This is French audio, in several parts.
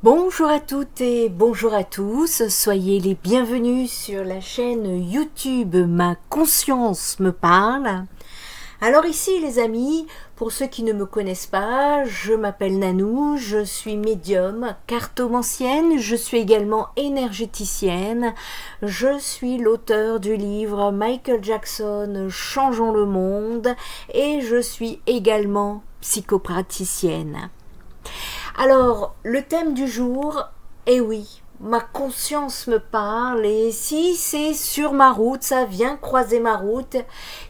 Bonjour à toutes et bonjour à tous, soyez les bienvenus sur la chaîne YouTube Ma conscience me parle. Alors ici les amis, pour ceux qui ne me connaissent pas, je m'appelle Nanou, je suis médium, cartomancienne, je suis également énergéticienne, je suis l'auteur du livre Michael Jackson Changeons le monde et je suis également psychopraticienne. Alors, le thème du jour, eh oui, ma conscience me parle et si c'est sur ma route, ça vient croiser ma route,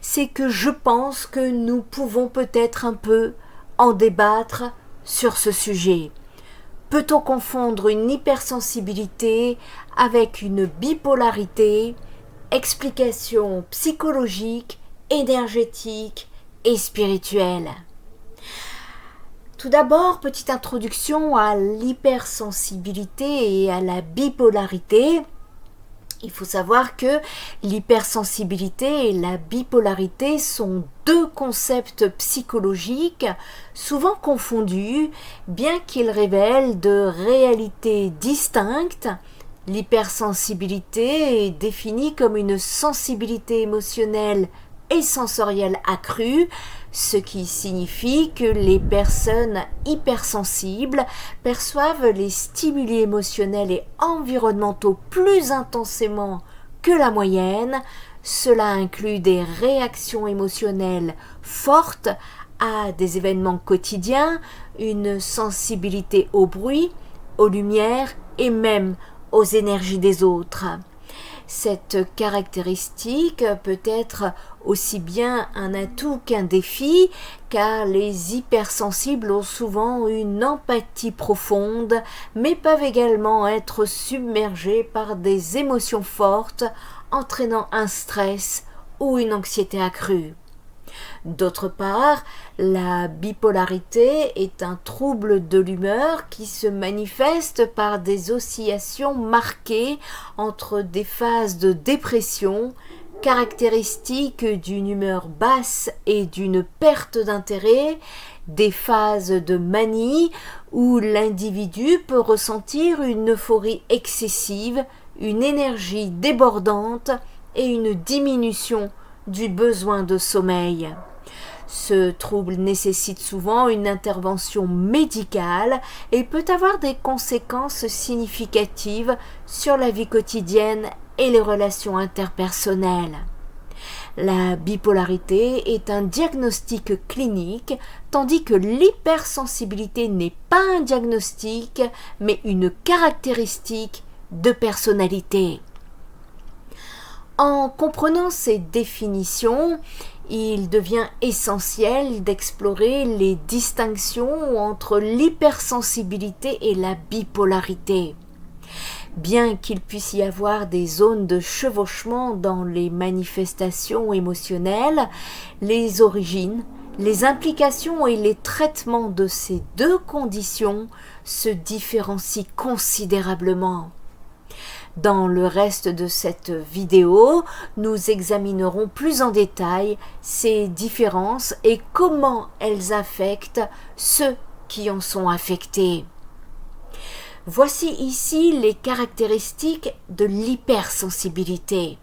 c'est que je pense que nous pouvons peut-être un peu en débattre sur ce sujet. Peut-on confondre une hypersensibilité avec une bipolarité? Explication psychologique, énergétique et spirituelle. Tout d'abord, petite introduction à l'hypersensibilité et à la bipolarité. Il faut savoir que l'hypersensibilité et la bipolarité sont deux concepts psychologiques souvent confondus, bien qu'ils révèlent de réalités distinctes. L'hypersensibilité est définie comme une sensibilité émotionnelle et sensorielle accrue, ce qui signifie que les personnes hypersensibles perçoivent les stimuli émotionnels et environnementaux plus intensément que la moyenne. Cela inclut des réactions émotionnelles fortes à des événements quotidiens, une sensibilité au bruit, aux lumières et même aux énergies des autres. Cette caractéristique peut être aussi bien un atout qu'un défi, car les hypersensibles ont souvent une empathie profonde, mais peuvent également être submergés par des émotions fortes, entraînant un stress ou une anxiété accrue. D'autre part, la bipolarité est un trouble de l'humeur qui se manifeste par des oscillations marquées entre des phases de dépression, caractéristiques d'une humeur basse et d'une perte d'intérêt, des phases de manie où l'individu peut ressentir une euphorie excessive, une énergie débordante et une diminution du besoin de sommeil. Ce trouble nécessite souvent une intervention médicale et peut avoir des conséquences significatives sur la vie quotidienne et les relations interpersonnelles. La bipolarité est un diagnostic clinique, tandis que l'hypersensibilité n'est pas un diagnostic, mais une caractéristique de personnalité. En comprenant ces définitions, il devient essentiel d'explorer les distinctions entre l'hypersensibilité et la bipolarité. Bien qu'il puisse y avoir des zones de chevauchement dans les manifestations émotionnelles, les origines, les implications et les traitements de ces deux conditions se différencient considérablement. Dans le reste de cette vidéo, nous examinerons plus en détail ces différences et comment elles affectent ceux qui en sont affectés. Voici ici les caractéristiques de l'hypersensibilité.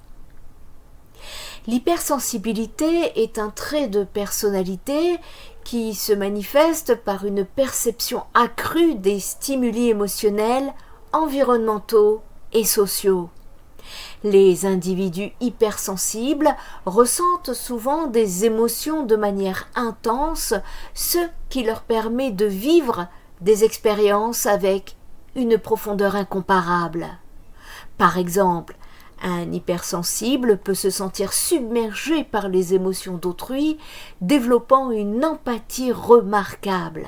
L'hypersensibilité est un trait de personnalité qui se manifeste par une perception accrue des stimuli émotionnels, environnementaux et sociaux. Les individus hypersensibles ressentent souvent des émotions de manière intense, ce qui leur permet de vivre des expériences avec une profondeur incomparable. Par exemple, un hypersensible peut se sentir submergé par les émotions d'autrui, développant une empathie remarquable.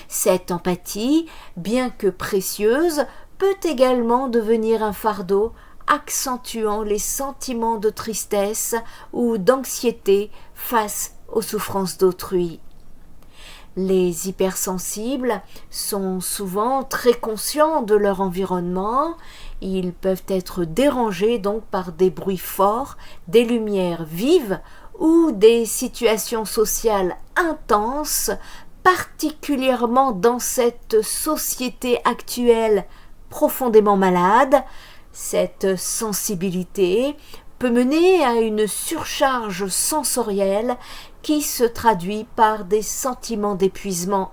Cette empathie, bien que précieuse, peut également devenir un fardeau, accentuant les sentiments de tristesse ou d'anxiété face aux souffrances d'autrui. Les hypersensibles sont souvent très conscients de leur environnement. Ils peuvent être dérangés donc par des bruits forts, des lumières vives ou des situations sociales intenses particulièrement dans cette société actuelle profondément malade. Cette sensibilité peut mener à une surcharge sensorielle qui se traduit par des sentiments d'épuisement.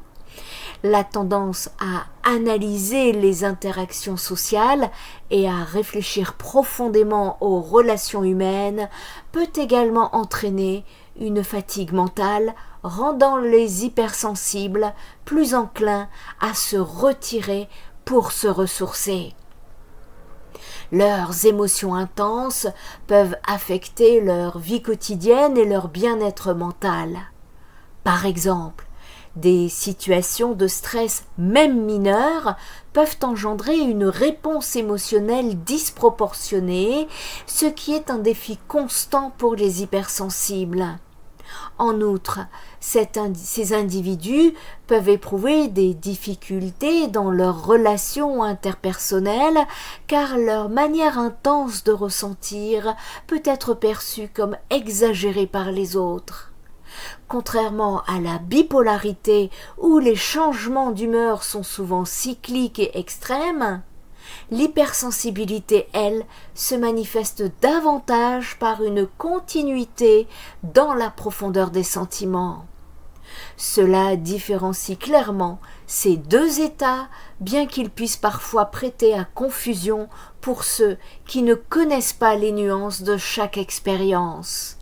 La tendance à analyser les interactions sociales et à réfléchir profondément aux relations humaines peut également entraîner une fatigue mentale, rendant les hypersensibles plus enclins à se retirer pour se ressourcer. Leurs émotions intenses peuvent affecter leur vie quotidienne et leur bien-être mental. Par exemple, des situations de stress, même mineures, peuvent engendrer une réponse émotionnelle disproportionnée, ce qui est un défi constant pour les hypersensibles. En outre, ces individus peuvent éprouver des difficultés dans leurs relations interpersonnelles car leur manière intense de ressentir peut être perçue comme exagérée par les autres. Contrairement à la bipolarité où les changements d'humeur sont souvent cycliques et extrêmes, l'hypersensibilité, elle, se manifeste davantage par une continuité dans la profondeur des sentiments. Cela différencie clairement ces deux états, bien qu'ils puissent parfois prêter à confusion pour ceux qui ne connaissent pas les nuances de chaque expérience.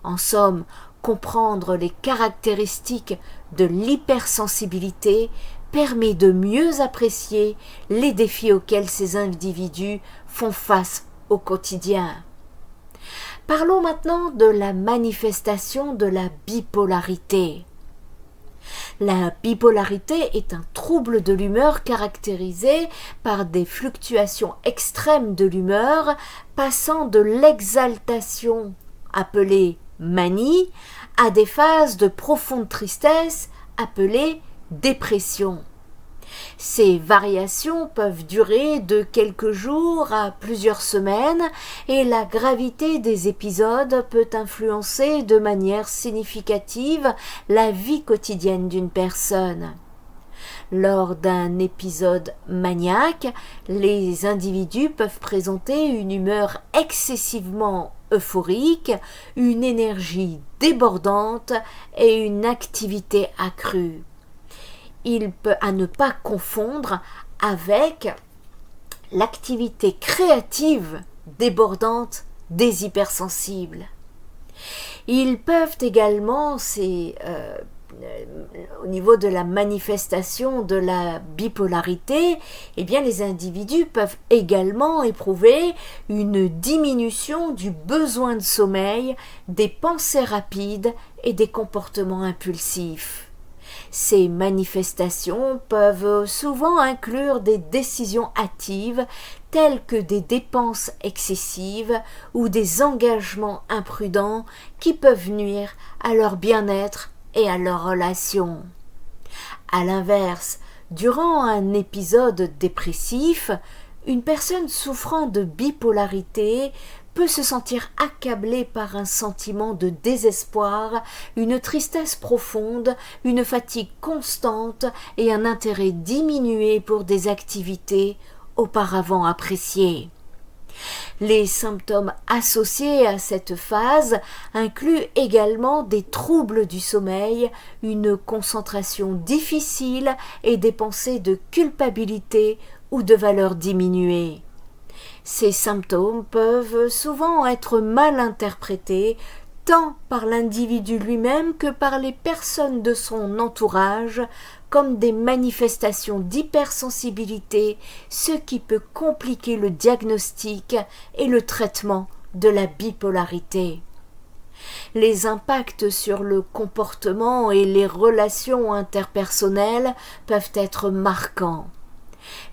En somme, comprendre les caractéristiques de l'hypersensibilité permet de mieux apprécier les défis auxquels ces individus font face au quotidien. Parlons maintenant de la manifestation de la bipolarité. La bipolarité est un trouble de l'humeur caractérisé par des fluctuations extrêmes de l'humeur, passant de l'exaltation, appelée manie, à des phases de profonde tristesse, appelées dépression. Ces variations peuvent durer de quelques jours à plusieurs semaines et la gravité des épisodes peut influencer de manière significative la vie quotidienne d'une personne. Lors d'un épisode maniaque, les individus peuvent présenter une humeur excessivement euphorique, une énergie débordante et une activité accrue. Il peut à ne pas confondre avec l'activité créative débordante des hypersensibles. Ils peuvent également, au niveau de la manifestation de la bipolarité, les individus peuvent également éprouver une diminution du besoin de sommeil, des pensées rapides et des comportements impulsifs. Ces manifestations peuvent souvent inclure des décisions hâtives telles que des dépenses excessives ou des engagements imprudents qui peuvent nuire à leur bien-être et à leurs relations. À l'inverse, durant un épisode dépressif, une personne souffrant de bipolarité peut se sentir accablée par un sentiment de désespoir, une tristesse profonde, une fatigue constante et un intérêt diminué pour des activités auparavant appréciées. Les symptômes associés à cette phase incluent également des troubles du sommeil, une concentration difficile et des pensées de culpabilité ou de valeur diminuée. Ces symptômes peuvent souvent être mal interprétés tant par l'individu lui-même que par les personnes de son entourage comme des manifestations d'hypersensibilité, ce qui peut compliquer le diagnostic et le traitement de la bipolarité. Les impacts sur le comportement et les relations interpersonnelles peuvent être marquants.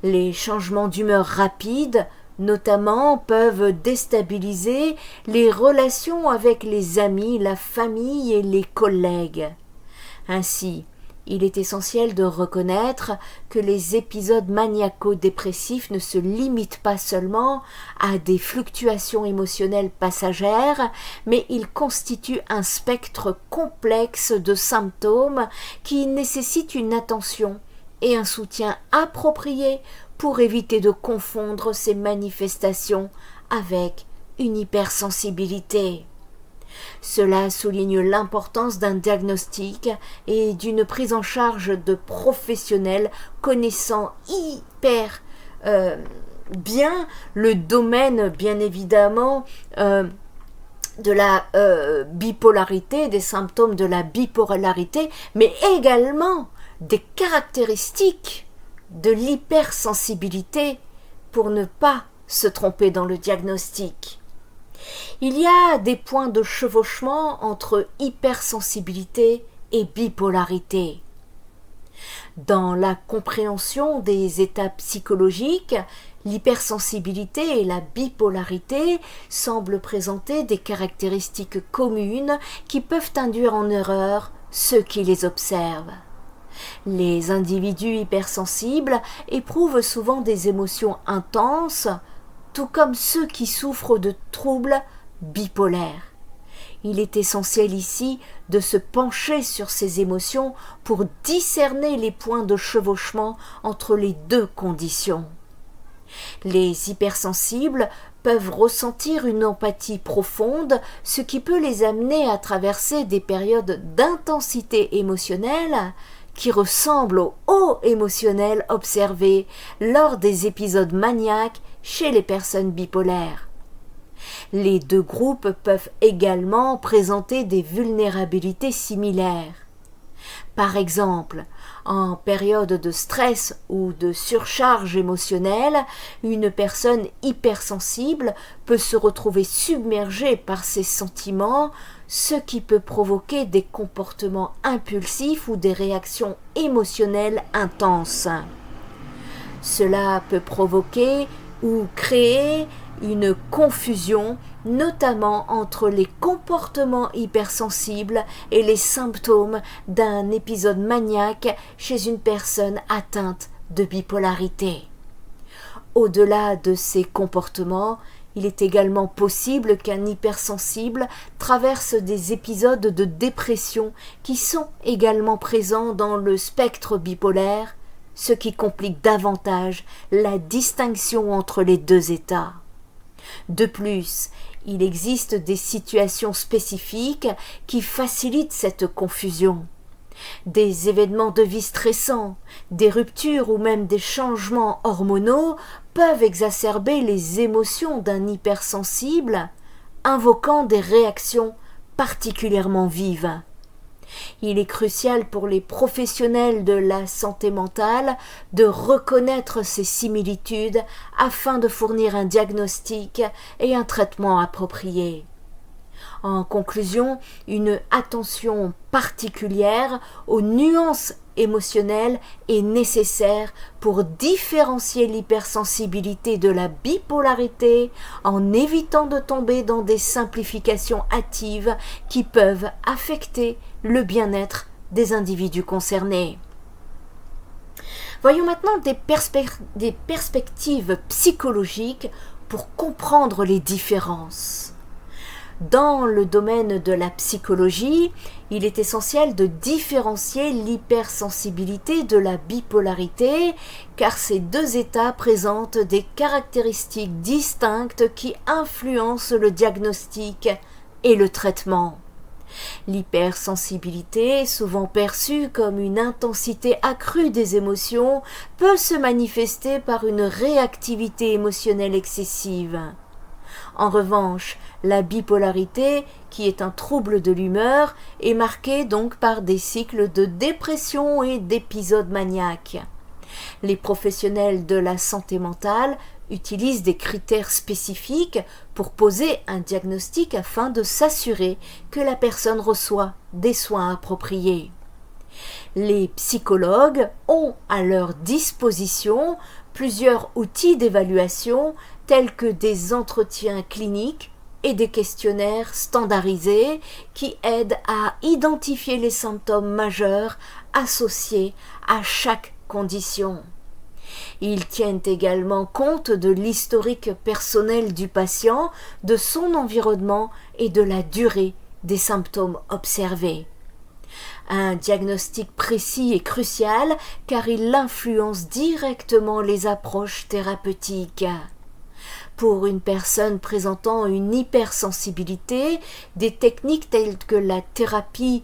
Les changements d'humeur rapides, notamment, peuvent déstabiliser les relations avec les amis, la famille et les collègues. Ainsi, Il est essentiel de reconnaître que les épisodes maniaco-dépressifs ne se limitent pas seulement à des fluctuations émotionnelles passagères, mais ils constituent un spectre complexe de symptômes qui nécessitent une attention et un soutien approprié pour éviter de confondre ces manifestations avec une hypersensibilité. Cela souligne l'importance d'un diagnostic et d'une prise en charge de professionnels connaissant hyper bien le domaine, bien évidemment, de la bipolarité, des symptômes de la bipolarité, mais également des caractéristiques de l'hypersensibilité pour ne pas se tromper dans le diagnostic. Il y a des points de chevauchement entre hypersensibilité et bipolarité. Dans la compréhension des états psychologiques, l'hypersensibilité et la bipolarité semblent présenter des caractéristiques communes qui peuvent induire en erreur ceux qui les observent. Les individus hypersensibles éprouvent souvent des émotions intenses, tout comme ceux qui souffrent de troubles bipolaires. Il est essentiel ici de se pencher sur ces émotions pour discerner les points de chevauchement entre les deux conditions. Les hypersensibles peuvent ressentir une empathie profonde, ce qui peut les amener à traverser des périodes d'intensité émotionnelle qui ressemblent au haut émotionnel observé lors des épisodes maniaques chez les personnes bipolaires. Les deux groupes peuvent également présenter des vulnérabilités similaires. Par exemple, en période de stress ou de surcharge émotionnelle, une personne hypersensible peut se retrouver submergée par ses sentiments, ce qui peut provoquer des comportements impulsifs ou des réactions émotionnelles intenses. Cela peut provoquer ou créer une confusion, notamment entre les comportements hypersensibles et les symptômes d'un épisode maniaque chez une personne atteinte de bipolarité. Au-delà de ces comportements, il est également possible qu'un hypersensible traverse des épisodes de dépression qui sont également présents dans le spectre bipolaire, ce qui complique davantage la distinction entre les deux états. De plus, il existe des situations spécifiques qui facilitent cette confusion. Des événements de vie stressants, des ruptures ou même des changements hormonaux peuvent exacerber les émotions d'un hypersensible, invoquant des réactions particulièrement vives. Il est crucial pour les professionnels de la santé mentale de reconnaître ces similitudes afin de fournir un diagnostic et un traitement approprié. En conclusion, une attention particulière aux nuances émotionnelles est nécessaire pour différencier l'hypersensibilité de la bipolarité en évitant de tomber dans des simplifications hâtives qui peuvent affecter le bien-être des individus concernés. Voyons maintenant des perspectives psychologiques pour comprendre les différences. Dans le domaine de la psychologie, il est essentiel de différencier l'hypersensibilité de la bipolarité, car ces deux états présentent des caractéristiques distinctes qui influencent le diagnostic et le traitement. L'hypersensibilité, souvent perçue comme une intensité accrue des émotions, peut se manifester par une réactivité émotionnelle excessive. En revanche, la bipolarité, qui est un trouble de l'humeur, est marquée donc par des cycles de dépression et d'épisodes maniaques. Les professionnels de la santé mentale utilisent des critères spécifiques pour poser un diagnostic afin de s'assurer que la personne reçoit des soins appropriés. Les psychologues ont à leur disposition plusieurs outils d'évaluation tels que des entretiens cliniques, et des questionnaires standardisés qui aident à identifier les symptômes majeurs associés à chaque condition. Ils tiennent également compte de l'historique personnel du patient, de son environnement et de la durée des symptômes observés. Un diagnostic précis est crucial car il influence directement les approches thérapeutiques. Pour une personne présentant une hypersensibilité, des techniques telles que la thérapie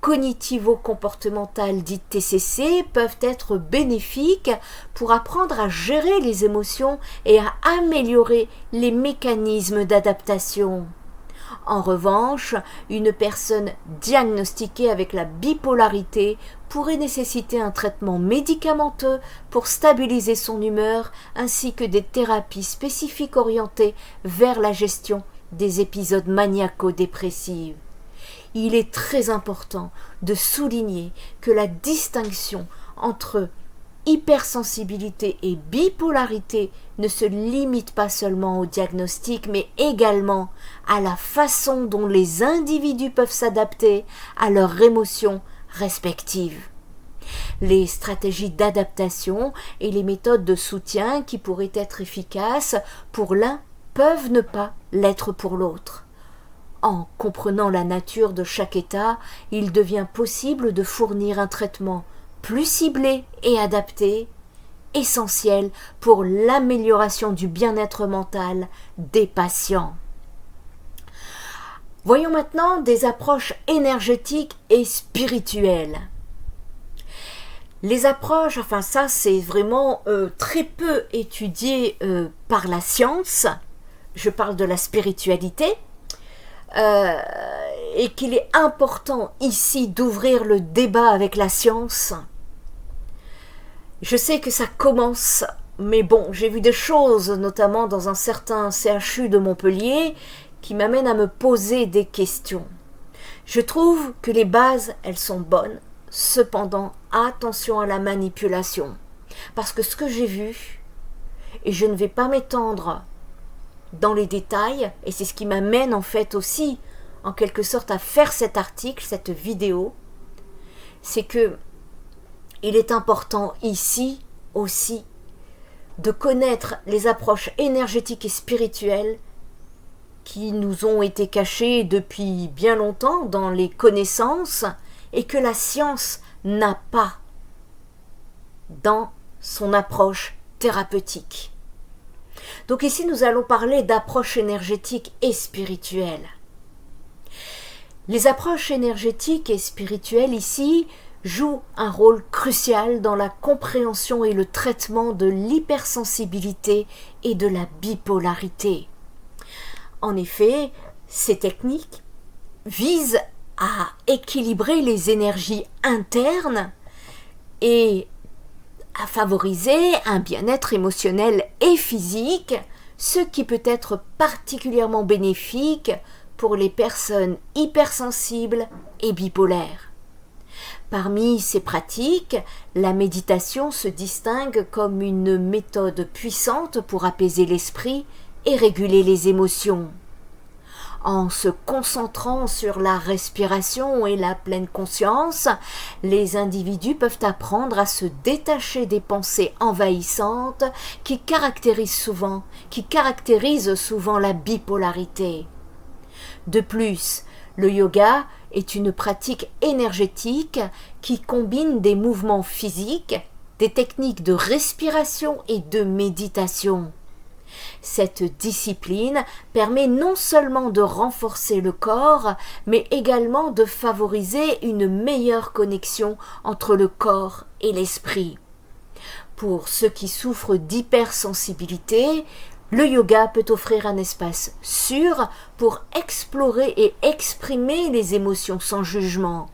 cognitivo-comportementale dite TCC peuvent être bénéfiques pour apprendre à gérer les émotions et à améliorer les mécanismes d'adaptation. En revanche, une personne diagnostiquée avec la bipolarité pourrait nécessiter un traitement médicamenteux pour stabiliser son humeur ainsi que des thérapies spécifiques orientées vers la gestion des épisodes maniaco-dépressifs. Il est très important de souligner que la distinction entre hypersensibilité et bipolarité ne se limite pas seulement au diagnostic, mais également à la façon dont les individus peuvent s'adapter à leurs émotions respectives. Les stratégies d'adaptation et les méthodes de soutien qui pourraient être efficaces pour l'un peuvent ne pas l'être pour l'autre. En comprenant la nature de chaque état, il devient possible de fournir un traitement plus ciblé et adapté, essentiel pour l'amélioration du bien-être mental des patients. Voyons maintenant des approches énergétiques et spirituelles. Les approches, ça c'est vraiment très peu étudié par la science, je parle de la spiritualité, et qu'il est important ici d'ouvrir le débat avec la science. Je sais que ça commence, mais bon, j'ai vu des choses, notamment dans un certain CHU de Montpellier, qui m'amènent à me poser des questions. Je trouve que les bases, elles sont bonnes, cependant, attention à la manipulation. Parce que ce que j'ai vu, et je ne vais pas m'étendre dans les détails, et c'est ce qui m'amène en fait aussi, en quelque sorte, à faire cet article, cette vidéo, c'est que il est important ici aussi de connaître les approches énergétiques et spirituelles qui nous ont été cachées depuis bien longtemps dans les connaissances et que la science n'a pas dans son approche thérapeutique. Donc ici, nous allons parler d'approches énergétiques et spirituelles. Les approches énergétiques et spirituelles ici jouent un rôle crucial dans la compréhension et le traitement de l'hypersensibilité et de la bipolarité. En effet, ces techniques visent à équilibrer les énergies internes et à favoriser un bien-être émotionnel et physique, ce qui peut être particulièrement bénéfique pour les personnes hypersensibles et bipolaires. Parmi ces pratiques, la méditation se distingue comme une méthode puissante pour apaiser l'esprit et réguler les émotions. En se concentrant sur la respiration et la pleine conscience, les individus peuvent apprendre à se détacher des pensées envahissantes qui caractérisent souvent la bipolarité. De plus, le yoga est une pratique énergétique qui combine des mouvements physiques, des techniques de respiration et de méditation. Cette discipline permet non seulement de renforcer le corps, mais également de favoriser une meilleure connexion entre le corps et l'esprit. Pour ceux qui souffrent d'hypersensibilité, le yoga peut offrir un espace sûr pour explorer et exprimer les émotions sans jugement.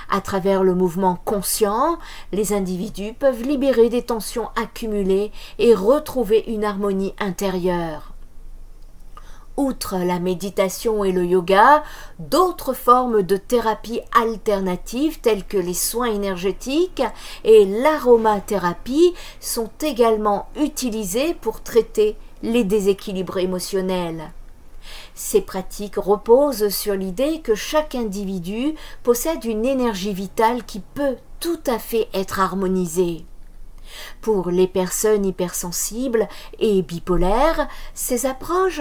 À travers le mouvement conscient, les individus peuvent libérer des tensions accumulées et retrouver une harmonie intérieure. Outre la méditation et le yoga, d'autres formes de thérapie alternatives telles que les soins énergétiques et l'aromathérapie sont également utilisées pour traiter les déséquilibres émotionnels. Ces pratiques reposent sur l'idée que chaque individu possède une énergie vitale qui peut tout à fait être harmonisée. Pour les personnes hypersensibles et bipolaires, ces approches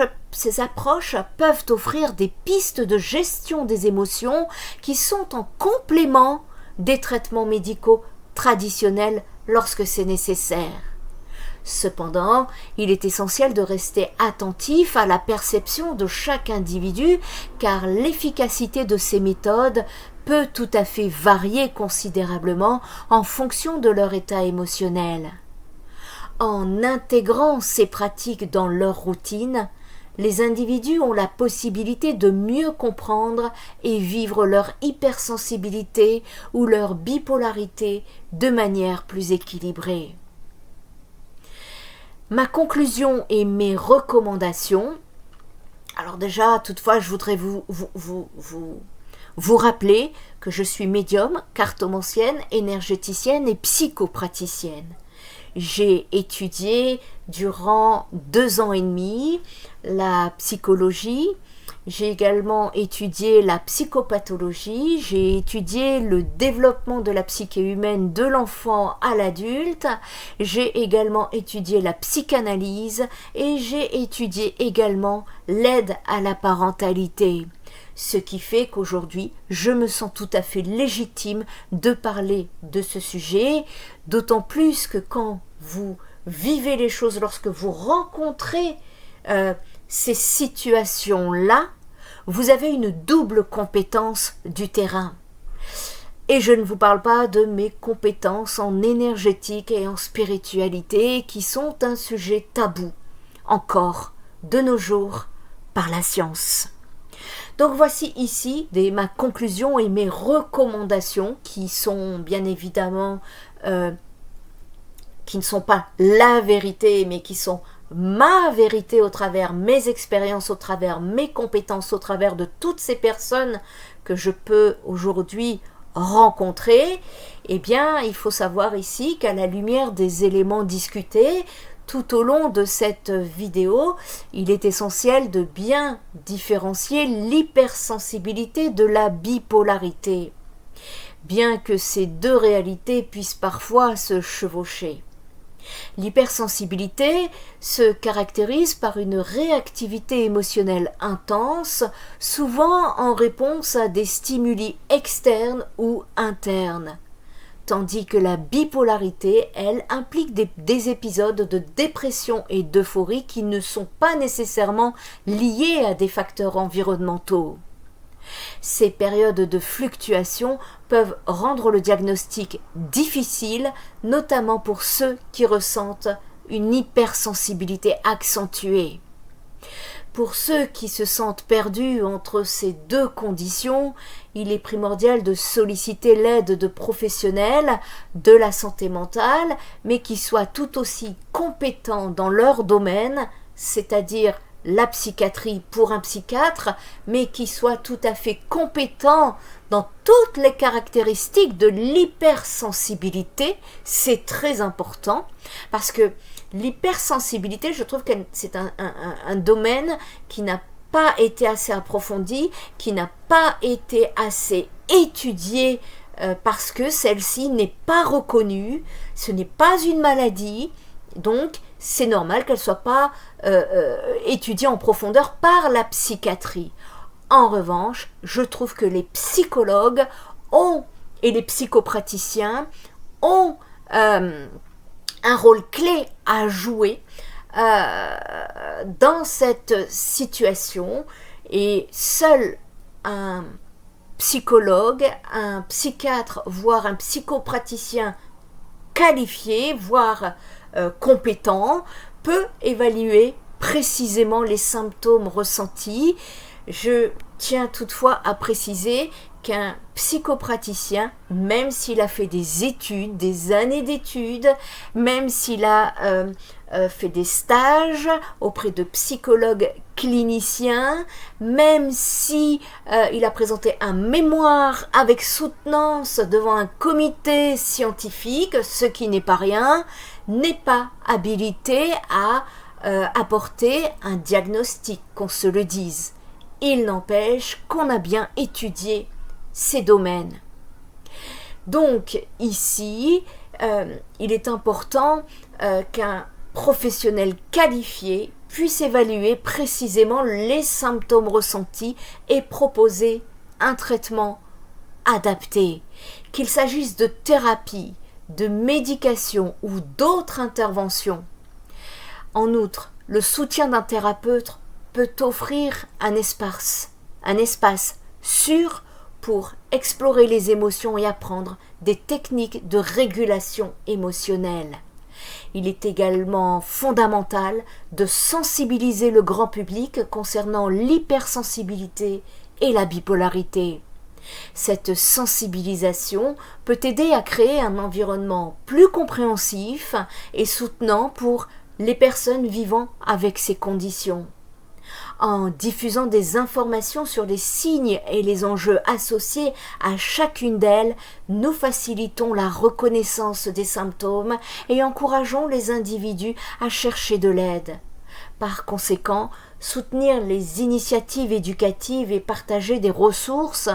peuvent offrir des pistes de gestion des émotions qui sont en complément des traitements médicaux traditionnels lorsque c'est nécessaire. Cependant, il est essentiel de rester attentif à la perception de chaque individu car l'efficacité de ces méthodes peut tout à fait varier considérablement en fonction de leur état émotionnel. En intégrant ces pratiques dans leur routine, les individus ont la possibilité de mieux comprendre et vivre leur hypersensibilité ou leur bipolarité de manière plus équilibrée. Ma conclusion et mes recommandations. Alors déjà, toutefois, je voudrais vous rappeler que je suis médium, cartomancienne, énergéticienne et psychopraticienne. J'ai étudié durant 2 ans et demi la psychologie, j'ai également étudié la psychopathologie, j'ai étudié le développement de la psyché humaine de l'enfant à l'adulte, j'ai également étudié la psychanalyse et j'ai étudié également l'aide à la parentalité. Ce qui fait qu'aujourd'hui, je me sens tout à fait légitime de parler de ce sujet, d'autant plus que quand vous vivez les choses, lorsque vous rencontrez ces situations-là, vous avez une double compétence du terrain. Et je ne vous parle pas de mes compétences en énergétique et en spiritualité qui sont un sujet tabou, encore de nos jours, par la science. Donc voici ici ma conclusion et mes recommandations qui sont bien évidemment, qui ne sont pas la vérité, mais qui sont ma vérité au travers mes expériences, au travers mes compétences, au travers de toutes ces personnes que je peux aujourd'hui rencontrer. Eh bien, il faut savoir ici qu'à la lumière des éléments discutés, tout au long de cette vidéo, il est essentiel de bien différencier l'hypersensibilité de la bipolarité, bien que ces deux réalités puissent parfois se chevaucher. L'hypersensibilité se caractérise par une réactivité émotionnelle intense, souvent en réponse à des stimuli externes ou internes. Tandis que la bipolarité, elle, implique des épisodes de dépression et d'euphorie qui ne sont pas nécessairement liés à des facteurs environnementaux. Ces périodes de fluctuation peuvent rendre le diagnostic difficile, notamment pour ceux qui ressentent une hypersensibilité accentuée. Pour ceux qui se sentent perdus entre ces deux conditions, il est primordial de solliciter l'aide de professionnels de la santé mentale, mais qui soient tout aussi compétents dans leur domaine, c'est-à-dire la psychiatrie pour un psychiatre, mais qui soient tout à fait compétents dans toutes les caractéristiques de l'hypersensibilité. C'est très important, parce que l'hypersensibilité, je trouve que c'est un domaine qui n'a pas été assez approfondi, qui n'a pas été assez étudié, parce que celle-ci n'est pas reconnue, ce n'est pas une maladie, donc c'est normal qu'elle ne soit pas étudiée en profondeur par la psychiatrie. En revanche, je trouve que les psychologues et les psychopraticiens ont un rôle clé à jouer dans cette situation, et seul un psychologue, un psychiatre, voire un psychopraticien qualifié, voire compétent, peut évaluer précisément les symptômes ressentis. Je tiens toutefois à préciser qu'un psychopraticien, même s'il a fait des études, des années d'études, même s'il a fait des stages auprès de psychologues cliniciens, même si il a présenté un mémoire avec soutenance devant un comité scientifique, ce qui n'est pas rien, n'est pas habilité à apporter un diagnostic, qu'on se le dise. Il n'empêche qu'on a bien étudié ces domaines. Donc ici, il est important qu'un professionnel qualifié puisse évaluer précisément les symptômes ressentis et proposer un traitement adapté. Qu'il s'agisse de thérapie, de médication ou d'autres interventions. En outre, le soutien d'un thérapeute peut offrir un espace sûr pour explorer les émotions et apprendre des techniques de régulation émotionnelle. Il est également fondamental de sensibiliser le grand public concernant l'hypersensibilité et la bipolarité. Cette sensibilisation peut aider à créer un environnement plus compréhensif et soutenant pour les personnes vivant avec ces conditions. En diffusant des informations sur les signes et les enjeux associés à chacune d'elles, nous facilitons la reconnaissance des symptômes et encourageons les individus à chercher de l'aide. Par conséquent, soutenir les initiatives éducatives et partager des ressources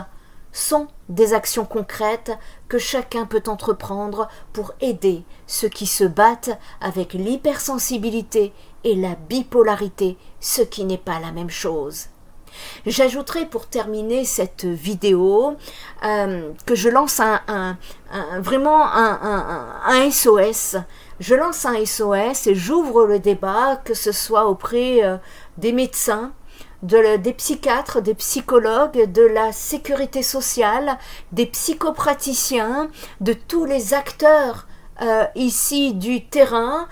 sont des actions concrètes que chacun peut entreprendre pour aider ceux qui se battent avec l'hypersensibilité et la bipolarité, ce qui n'est pas la même chose. J'ajouterai pour terminer cette vidéo que je lance vraiment un SOS. Je lance un SOS et j'ouvre le débat, que ce soit auprès des médecins, des psychiatres, des psychologues, de la sécurité sociale, des psychopraticiens, de tous les acteurs ici du terrain,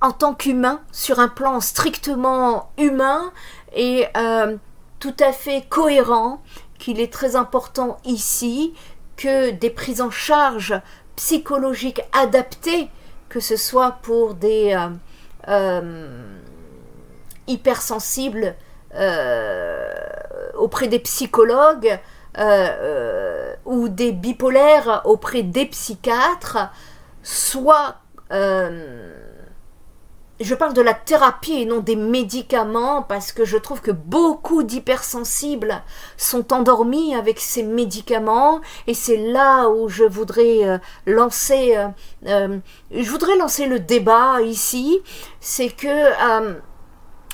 en tant qu'humain, sur un plan strictement humain et tout à fait cohérent, qu'il est très important ici que des prises en charge psychologiques adaptées, que ce soit pour des hypersensibles auprès des psychologues ou des bipolaires auprès des psychiatres, soit je parle de la thérapie et non des médicaments, parce que je trouve que beaucoup d'hypersensibles sont endormis avec ces médicaments, et c'est là où je voudrais lancer le débat ici. C'est que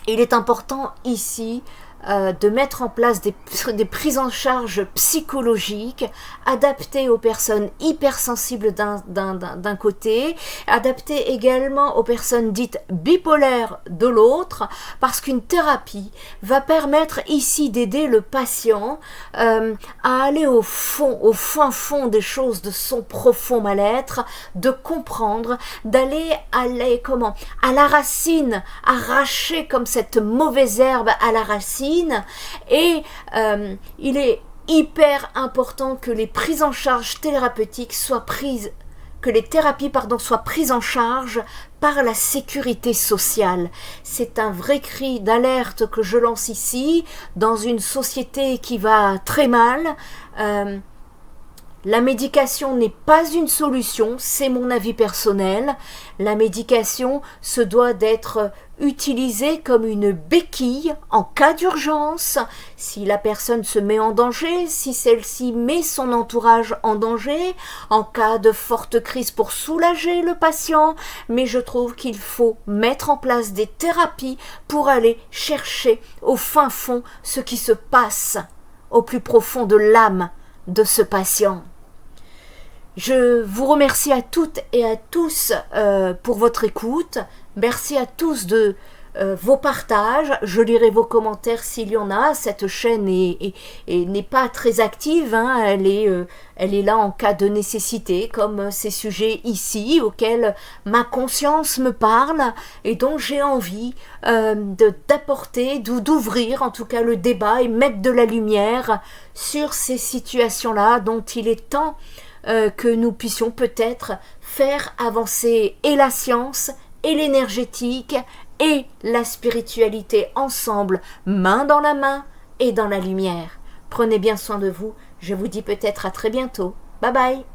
il est important ici de mettre en place des prises en charge psychologiques adaptées aux personnes hypersensibles d'un côté, adaptées également aux personnes dites bipolaires de l'autre, parce qu'une thérapie va permettre ici d'aider le patient à aller au fin fond des choses, de son profond mal-être, de comprendre, d'aller à la racine, arracher comme cette mauvaise herbe à la racine. Et il est hyper important que les prises en charge thérapeutiques soient prises, que les thérapies soient prises en charge par la sécurité sociale. C'est un vrai cri d'alerte que je lance ici, dans une société qui va très mal. La médication n'est pas une solution, c'est mon avis personnel. La médication se doit d'être utilisée comme une béquille en cas d'urgence, si la personne se met en danger, si celle-ci met son entourage en danger, en cas de forte crise pour soulager le patient, mais je trouve qu'il faut mettre en place des thérapies pour aller chercher au fin fond ce qui se passe au plus profond de l'âme de ce patient. Je vous remercie à toutes et à tous pour votre écoute. Merci à tous de vos partages. Je lirai vos commentaires s'il y en a. Cette chaîne n'est pas très active, hein. Elle est là en cas de nécessité, comme ces sujets ici auxquels ma conscience me parle et dont j'ai envie d'apporter, d'ouvrir en tout cas le débat et mettre de la lumière sur ces situations-là dont il est temps que nous puissions peut-être faire avancer et la science et l'énergétique et la spiritualité ensemble, main dans la main et dans la lumière. Prenez bien soin de vous, je vous dis peut-être à très bientôt. Bye bye.